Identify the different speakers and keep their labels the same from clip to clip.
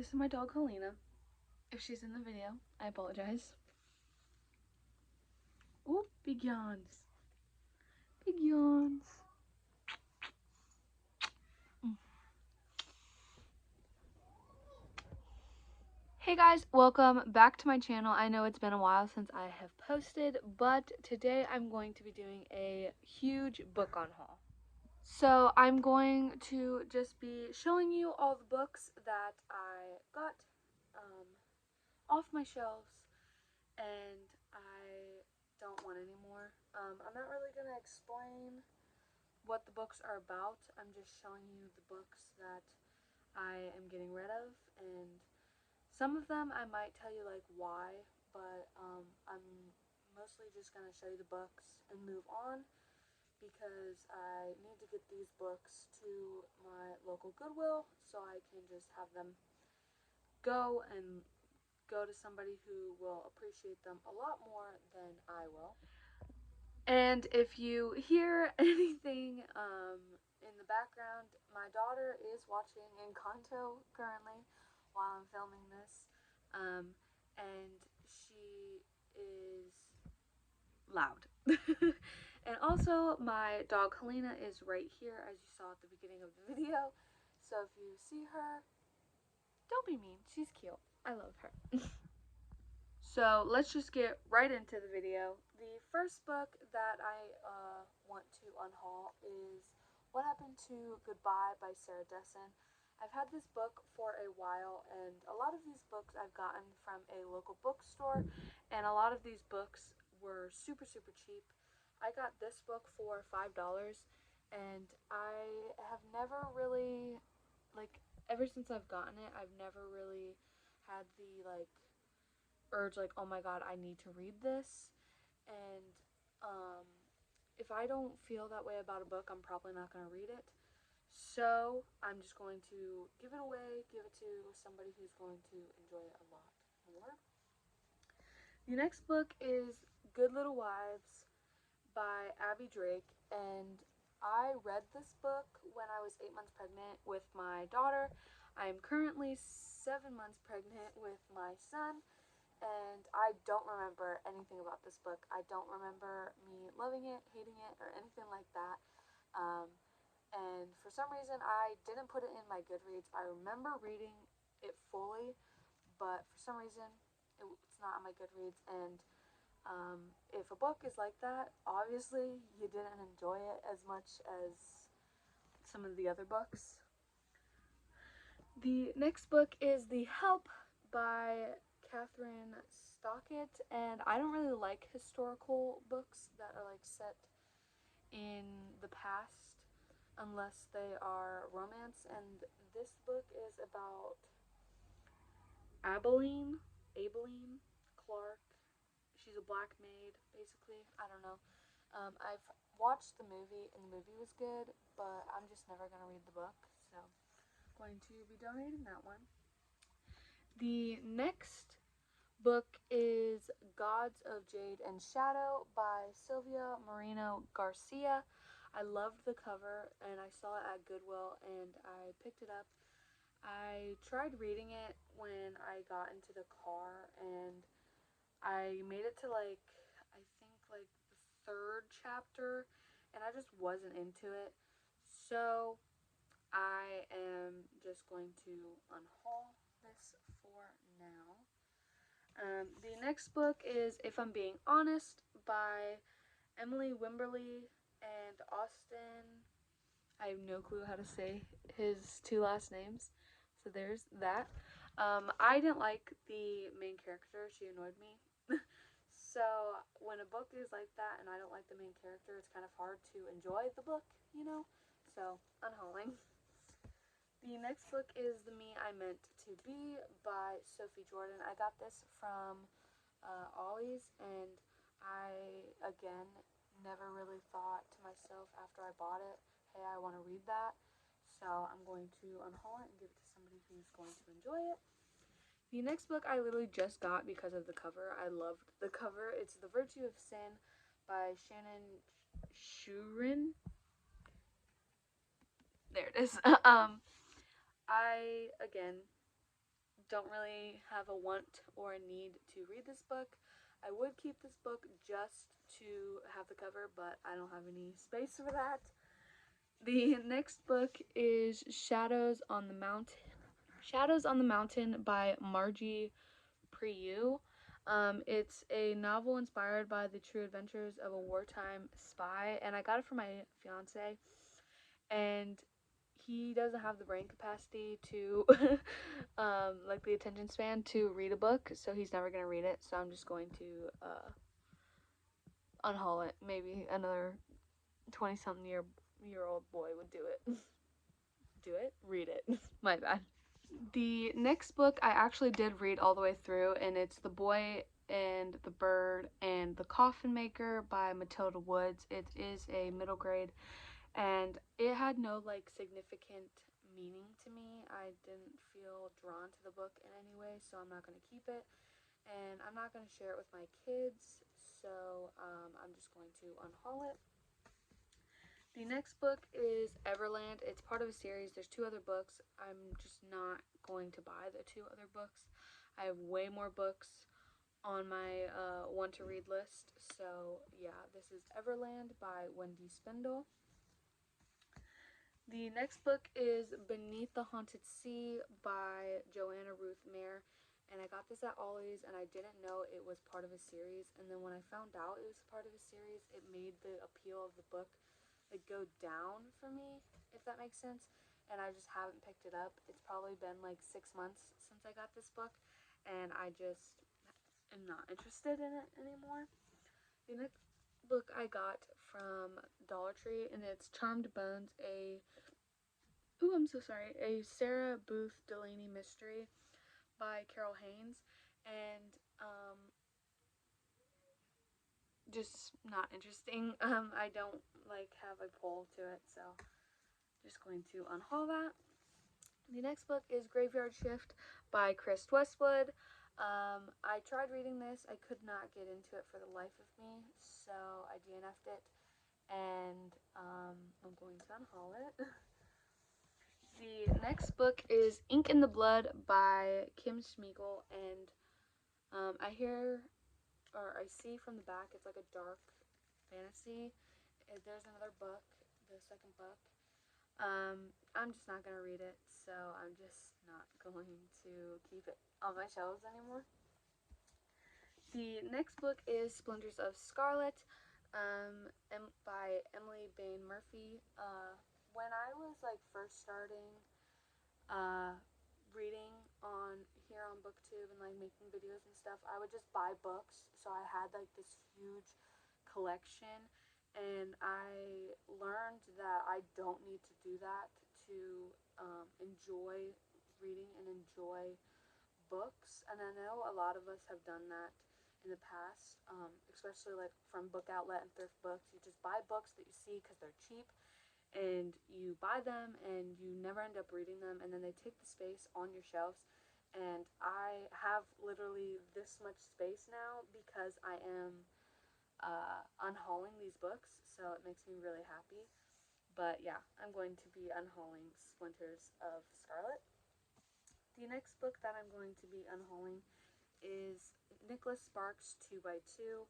Speaker 1: This is my dog Helena. If she's in the video, I apologize. Oh, big yawns. Big yawns. Hey guys, welcome back to my channel. I know it's been a while since I have posted, but today I'm going to be doing a huge book on haul. So I'm going to just be showing you all the books that I got off my shelves and I don't want anymore. I'm not really going to explain what the books are about. I'm just showing you the books that I am getting rid of, and some of them I might tell you like why, but I'm mostly just going to show you the books and move on because I need to get these books to my local Goodwill so I can just have them go to somebody who will appreciate them a lot more than I will. And if you hear anything in the background, my daughter is watching Encanto currently while I'm filming this, and she is loud. And also, my dog Helena is right here, as you saw at the beginning of the video. So if you see her, don't be mean. She's cute. I love her. So let's just get right into the video. The first book that I want to unhaul is What Happened to Goodbye by Sarah Dessen. I've had this book for a while, and a lot of these books I've gotten from a local bookstore, and a lot of these books were super cheap. I got this book for $5, and I have never really, like, ever since I've gotten it, I've never really had the, like, urge, like, oh my god, I need to read this. And if I don't feel that way about a book, I'm probably not going to read it. So I'm just going to give it away, give it to somebody who's going to enjoy it a lot more. The next book is Good Little Wives by Abby Drake, and I read this book when I was 8 months pregnant with my daughter. I am currently 7 months pregnant with my son, and I don't remember anything about this book. I don't remember me loving it, hating it, or anything like that. And for some reason, I didn't put it in my Goodreads. I remember reading it fully, but for some reason, it's not on my Goodreads. And if a book is like that, obviously you didn't enjoy it as much as some of the other books. The next book is The Help by Catherine Stockett, and I don't really like historical books that are like set in the past unless they are romance, and this book is about Abilene Clark. She's a black maid, basically. I don't know. I've watched the movie, and the movie was good, but I'm just never going to read the book, so I'm going to be donating that one. The next book is Gods of Jade and Shadow by Sylvia Moreno Garcia. I loved the cover, and I saw it at Goodwill, and I picked it up. I tried reading it when I got into the car, and I made it to like, I think like the third chapter, and I just wasn't into it. So I am just going to unhaul this for now. The next book is If I'm Being Honest by Emily Wimberly and Austin. I have no clue how to say his two last names, so there's that. I didn't like the main character. She annoyed me. So when a book is like that and I don't like the main character, it's kind of hard to enjoy the book, you know? So, unhauling. The next book is The Me I Meant to Be by Sophie Jordan. I got this from Ollie's, and I, again, never really thought to myself after I bought it, hey, I want to read that. So I'm going to unhaul it and give it to somebody who's going to enjoy it. The next book I literally just got because of the cover. I loved the cover. It's The Virtue of Sin by Shannon Shurin. There it is. I, again, don't really have a want or a need to read this book. I would keep this book just to have the cover, but I don't have any space for that. The next book is Shadows on the Mountain. Shadows on the Mountain by Margie Priu. It's a novel inspired by the true adventures of a wartime spy, and I got it for my fiance, and he doesn't have the brain capacity to like the attention span to read a book, so he's never gonna read it. So I'm just going to unhaul it. Maybe another 20-something year old boy would do it. Do it? Read it. My bad. The next book I actually did read all the way through, and it's The Boy and the Bird and the Coffin Maker by Matilda Woods. It is a middle grade, and it had no like significant meaning to me. I didn't feel drawn to the book in any way, so I'm not going to keep it, and I'm not going to share it with my kids, so I'm just going to unhaul it. The next book is Everland. It's part of a series. There's 2 other books. I'm just not going to buy the 2 other books. I have way more books on my want to read list. So yeah, this is Everland by Wendy Spindle. The next book is Beneath the Haunted Sea by Joanna Ruth Mayer. And I got this at Ollie's, and I didn't know it was part of a series. And then when I found out it was part of a series, it made the appeal of the book like go down for me, if that makes sense, and I just haven't picked it up. It's probably been like 6 months since I got this book, and I just am not interested in it anymore. The next book I got from Dollar Tree, and it's Charmed Bones, a Sarah Booth Delaney mystery by Carol Haynes, and just not interesting. I don't like have a pull to it, so just going to unhaul that. The next book is Graveyard Shift by Chris Westwood. I tried reading this. I could not get into it for the life of me, so I DNF'd it, and I'm going to unhaul it. The next book is Ink in the Blood by Kim Schmeigel, and I see from the back it's like a dark fantasy. There's another book, the second book. I'm just not going to read it, so I'm just not going to keep it on my shelves anymore. The next book is Splinters of Scarlet by Emily Bain Murphy. When I was like first starting reading on here on BookTube and like making videos and stuff, I would just buy books. So I had like this huge collection, and I learned that I don't need to do that to enjoy reading and enjoy books. And I know a lot of us have done that in the past, especially like from Book Outlet and thrift books. You just buy books that you see because they're cheap, and you buy them and you never end up reading them, and then they take the space on your shelves. And I have literally this much space now because I am unhauling these books, so it makes me really happy. But yeah, I'm going to be unhauling Splinters of Scarlet. The next book that I'm going to be unhauling is Nicholas Sparks 2x2.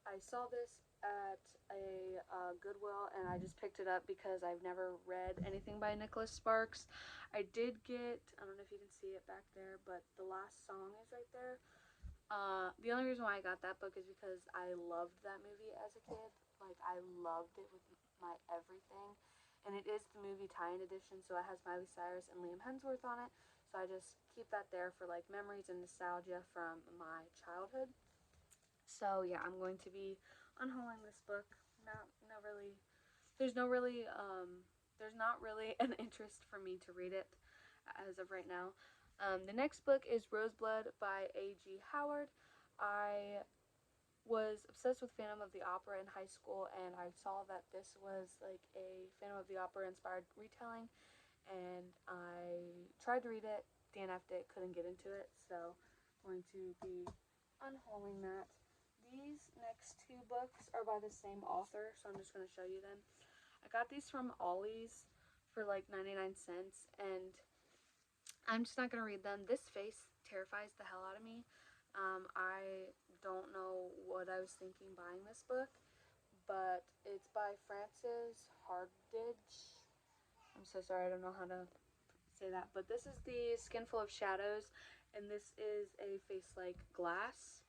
Speaker 1: I saw this at a Goodwill, and I just picked it up because I've never read anything by Nicholas Sparks. I did get, I don't know if you can see it back there, but The Last Song is right there. The only reason why I got that book is because I loved that movie as a kid. Like, I loved it with my everything. And it is the movie tie-in edition, so it has Miley Cyrus and Liam Hemsworth on it. So I just keep that there for like memories and nostalgia from my childhood. So yeah, I'm going to be unhauling this book. There's not really an interest for me to read it as of right now. The next book is Roseblood by A.G. Howard. I was obsessed with Phantom of the Opera in high school, and I saw that this was like a Phantom of the Opera inspired retelling, and I tried to read it, DNF'd it, couldn't get into it, so I'm going to be unhauling that. These next 2 books are by the same author, so I'm just going to show you them. I got these from Ollie's for like 99 cents, and I'm just not going to read them. This face terrifies the hell out of me. I don't know what I was thinking buying this book, but it's by Frances Hardidge. I'm so sorry, I don't know how to say that, but this is the Skin Full of Shadows, and this is a Face Like Glass.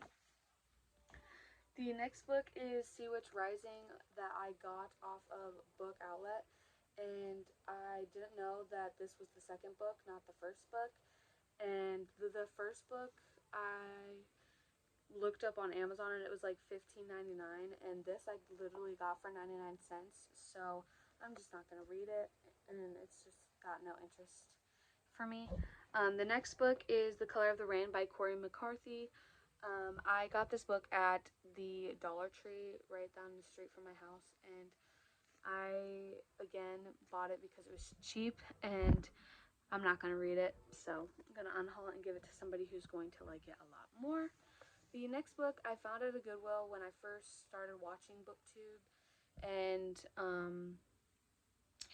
Speaker 1: The next book is Sea Witch Rising that I got off of Book Outlet, and I didn't know that this was the second book, not the first book. And the first book I looked up on Amazon and it was like $15.99, and this I literally got for 99 cents. So I'm just not gonna read it, and it's just got no interest for me. The next book is The Color of the Rain by Corey McCarthy. I got this book at the Dollar Tree right down the street from my house, and I again bought it because it was cheap, and I'm not going to read it, so I'm going to unhaul it and give it to somebody who's going to like it a lot more. The next book I found at a Goodwill when I first started watching BookTube, and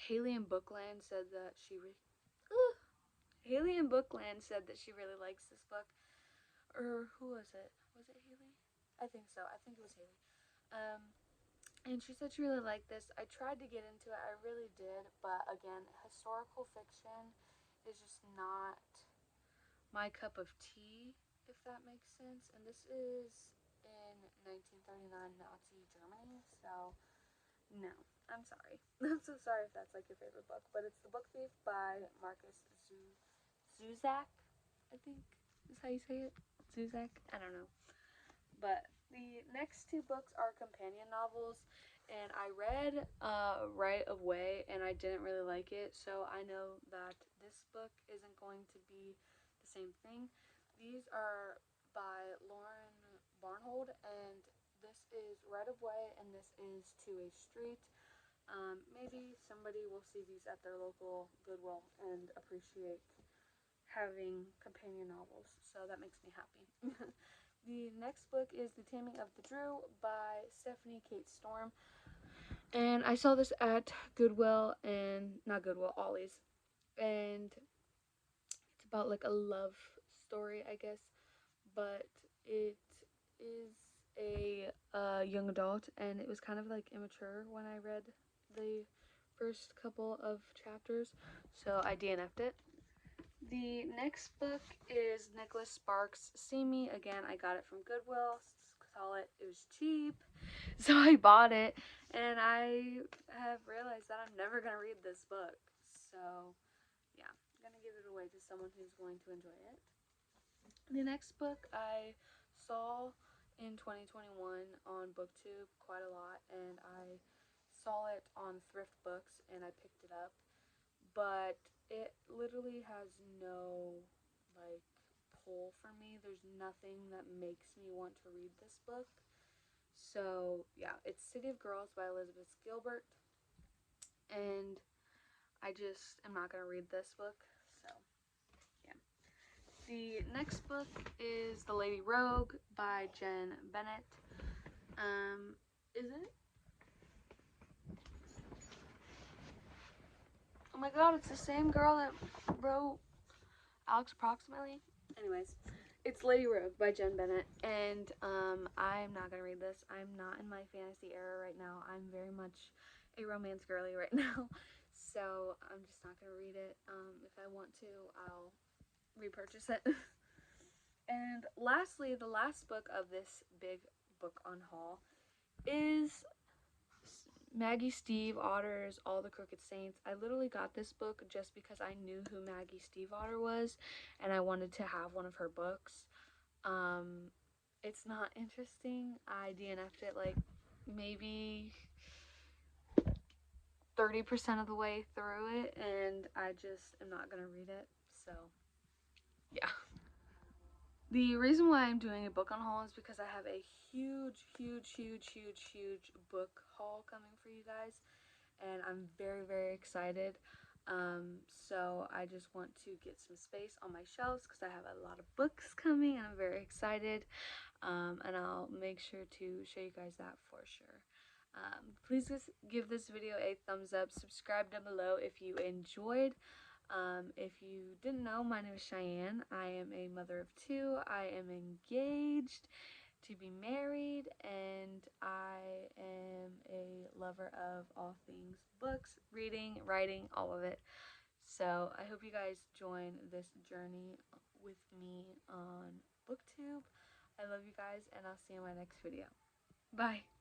Speaker 1: Haley in Bookland said that she Haley in Bookland said that she really likes this book. Or who was it? Was it Haley? I think so. I think it was Haley. And she said she really liked this. I tried to get into it. I really did. But again, historical fiction is just not my cup of tea, if that makes sense. And this is in 1939 Nazi Germany. So, no. I'm sorry. I'm so sorry if that's like your favorite book. But it's The Book Thief by Marcus Zuzak, I think is how you say it. Zuzak? I don't know. But the next two books are companion novels, and I read Right of Way, and I didn't really like it, so I know that this book isn't going to be the same thing. These are by Lauren Barnhold, and this is Right of Way, and this is To a Street. Maybe somebody will see these at their local Goodwill and appreciate having companion novels, so that makes me happy. The next book is The Taming of the Drew by Stephanie Kate Storm, and I saw this at Goodwill, and not Goodwill, Ollie's, and it's about like a love story, I guess, but it is a young adult, and it was kind of like immature when I read the first couple of chapters, so I DNF'd it. The next book is Nicholas Sparks' See Me. Again, I got it from Goodwill. It was cheap, so I bought it, and I have realized that I'm never going to read this book. So, yeah, I'm going to give it away to someone who's going to enjoy it. The next book I saw in 2021 on BookTube quite a lot, and I saw it on Thrift Books, and I picked it up. But it literally has no like pull for me. There's nothing that makes me want to read this book. So yeah, it's City of Girls by Elizabeth Gilbert, and I just am not gonna read this book. So yeah. The next book is The Lady Rogue by Jen Bennett. Is it? Oh my god, it's the same girl that wrote Alex Approximately. Anyways, it's Lady Rogue by Jen Bennett, and I'm not gonna read this. I'm not in my fantasy era right now. I'm very much a romance girly right now, so I'm just not gonna read it. If I want to, I'll repurchase it. And lastly, the last book of this big book on haul is Maggie Steve Otter's All the Crooked Saints. I literally got this book just because I knew who Maggie Steve Otter was, and I wanted to have one of her books. It's not interesting. I DNF'd it like maybe 30% of the way through it, and I just am not gonna read it. So yeah. The reason why I'm doing a book on haul is because I have a huge book haul coming for you guys, and I'm very excited. So I just want to get some space on my shelves because I have a lot of books coming, and I'm very excited. And I'll make sure to show you guys that for sure. Please just give this video a thumbs up, subscribe down below if you enjoyed. If you didn't know, my name is Cheyenne. I am a mother of two. I am engaged to be married, and I am a lover of all things books, reading, writing, all of it. So I hope you guys join this journey with me on BookTube. I love you guys, and I'll see you in my next video. Bye.